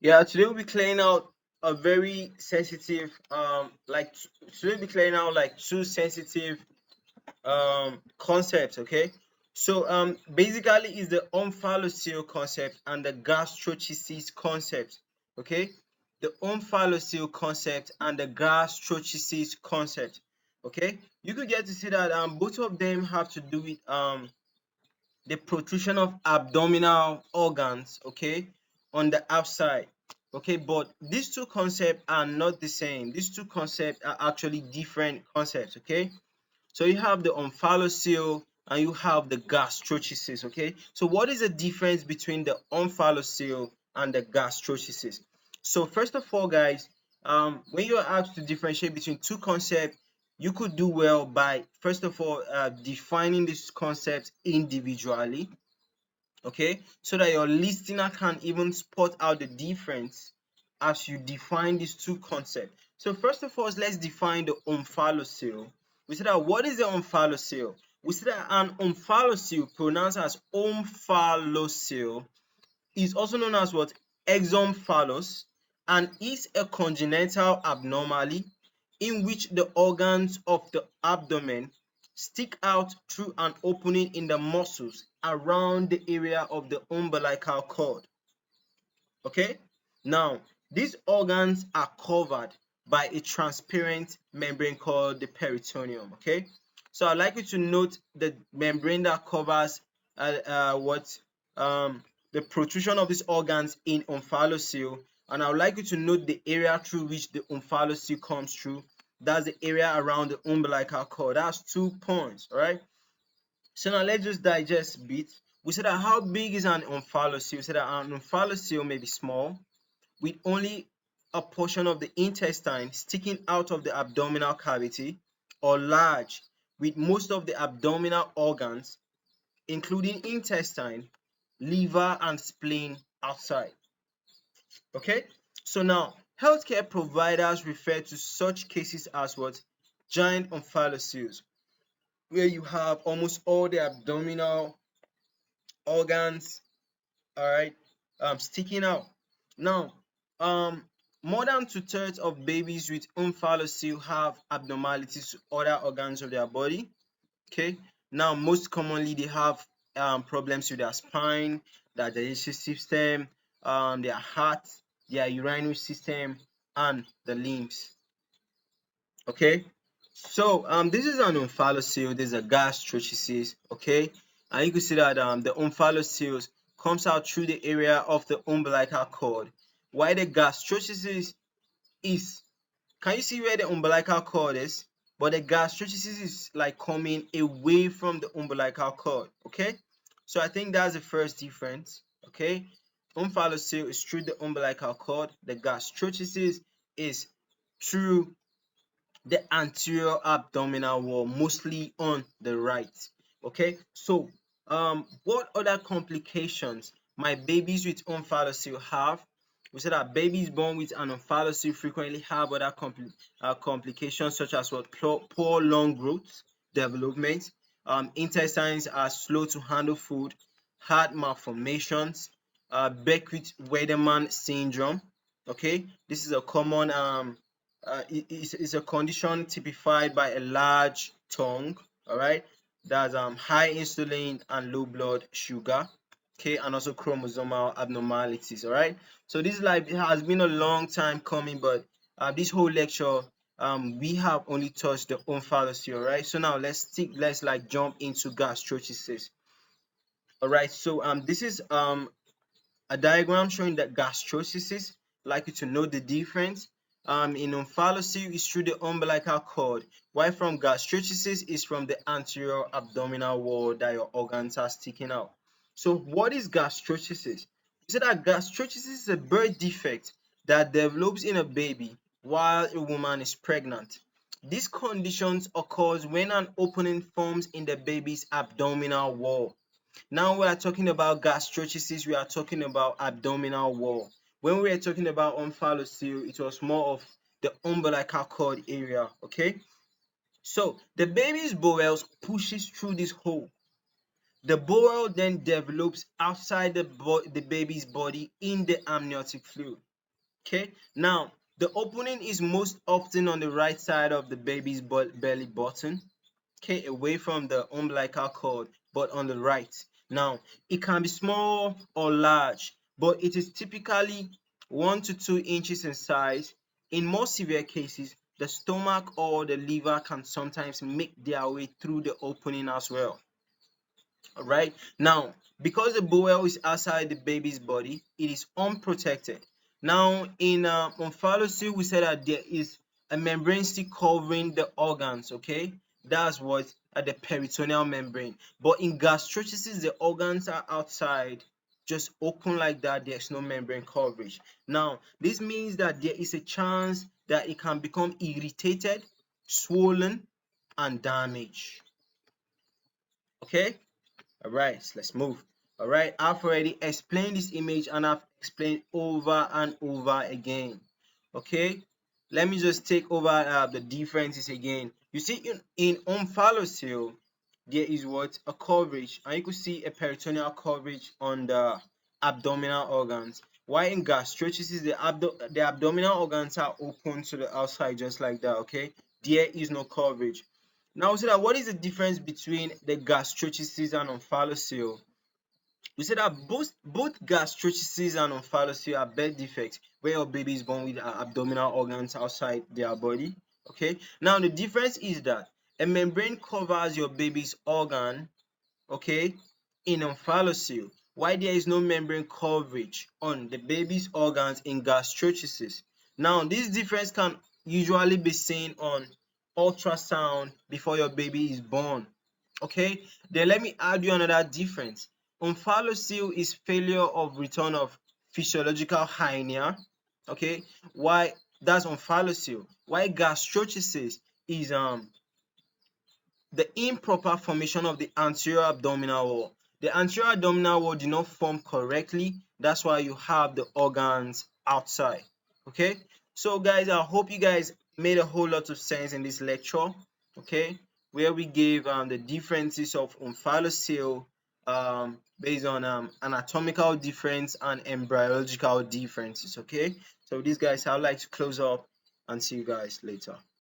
Yeah, today we'll be clearing out a very sensitive, today we'll be clearing out like two sensitive concepts. Okay, so basically is the omphalocele concept and the gastroschisis concept. Okay, the omphalocele concept and the gastroschisis concept. Okay, you could get to see that both of them have to do with the protrusion of abdominal organs, okay, on the outside. Okay, but these two concepts are not the same. These two concepts are actually different concepts. Okay, so you have the omphalocele and you have the gastroschisis. Okay, so what is the difference between the omphalocele and the gastroschisis? So first of all, guys, when you are asked to differentiate between two concepts, you could do well by first of all defining these concepts individually, okay, so that your listener can even spot out the difference as you define these two concepts. So first of all, let's define the omphalocele. We said that what is the omphalocele? We said that an omphalocele, pronounced as omphalocele, is also known as what? Exomphalos, and is a congenital abnormality in which the organs of the abdomen stick out through an opening in the muscles around the area of the umbilical cord. Okay, now these organs are covered by a transparent membrane called the peritoneum. Okay, so I'd like you to note the membrane that covers what the protrusion of these organs in omphalocele, and I would like you to note the area through which the omphalocele comes through. That's the area around the umbilical cord. That's 2 points. All right, so now let's just digest a bit. We said that how big is an omphalocele? We said that an omphalocele may be small with only a portion of the intestine sticking out of the abdominal cavity, or large with most of the abdominal organs including intestine, liver and spleen outside. Okay, so now healthcare providers refer to such cases as what? Giant omphalocele, where you have almost all the abdominal organs, all right, sticking out. Now, um, more than two-thirds of babies with omphalocele have abnormalities to other organs of their body. Okay, now most commonly they have problems with their spine, their digestive system, their heart, their urinary system, and the limbs. Okay, so this is an omphalocele, this is a gastroschisis. Okay, and you can see that the omphalocele comes out through the area of the umbilical cord, while the gastroschisis is, can you see where the umbilical cord is? But the gastroschisis is like coming away from the umbilical cord. Okay, so I think that's the first difference. Okay, omphalocele is through the umbilical cord, the gastroschisis is through the anterior abdominal wall, mostly on the right. Okay, so what other complications might babies with omphalocele have? We said that babies born with an omphalocele frequently have other complications such as what? Poor lung growth development, intestines are slow to handle food, heart malformations, Beckwith-Wiedemann syndrome. Okay, this is a common it's a condition typified by a large tongue, all right, that's high insulin and low blood sugar, okay, and also chromosomal abnormalities. All right, so this like it has been a long time coming, but this whole lecture we have only touched the omphalocele. All right, so now let's like jump into gastroschisis. All right, so this is a diagram showing that gastroschisis, like you to know the difference. In omphalocele is through the umbilical cord, while from gastroschisis is from the anterior abdominal wall that your organs are sticking out. So what is gastroschisis? We say that gastroschisis is a birth defect that develops in a baby while a woman is pregnant. This condition occurs when an opening forms in the baby's abdominal wall. Now we are talking about gastroschisis, we are talking about abdominal wall. When we are talking about omphalocele, it was more of the umbilical cord area, okay? So the baby's bowel pushes through this hole. The bowel then develops outside the baby's body in the amniotic fluid. Okay, now the opening is most often on the right side of the baby's belly button, okay, away from the umbilical cord, but on the right. Now, it can be small or large, but it is typically 1 to 2 inches in size. In more severe cases, the stomach or the liver can sometimes make their way through the opening as well. All right, now because the bowel is outside the baby's body, it is unprotected. Now in omphalocele, we said that there is a membrane still covering the organs. Okay, that's what the peritoneal membrane. But in gastroschisis, the organs are outside, just open like that. There's no membrane coverage. Now this means that there is a chance that it can become irritated, swollen, and damaged. Okay. All right, so let's move. All right, I've already explained this image and I've explained over and over again. Okay, let me just take over the differences again. You see, in omphalocele, there is what a coverage, and you could see a peritoneal coverage on the abdominal organs. While in gastroschisis, the abdominal organs are open to the outside, just like that. Okay, there is no coverage. Now, we see that what is the difference between the gastroschisis and omphalocele? We say that both gastroschisis and omphalocele are birth defects where your baby is born with abdominal organs outside their body. Okay. Now the difference is that a membrane covers your baby's organ, okay, in omphalocele, while there is no membrane coverage on the baby's organs in gastroschisis. Now this difference can usually be seen on ultrasound before your baby is born. Okay, then let me add you another difference. Omphalocele is failure of return of physiological hernia. Okay, why that's omphalocele. Why gastroschisis is the improper formation of the anterior abdominal wall. The anterior abdominal wall did not form correctly. That's why you have the organs outside. Okay, so guys, I hope you guys made a whole lot of sense in this lecture. Okay, where we gave the differences of omphalocele based on anatomical difference and embryological differences. Okay, so these guys, I'd like to close up and see you guys later.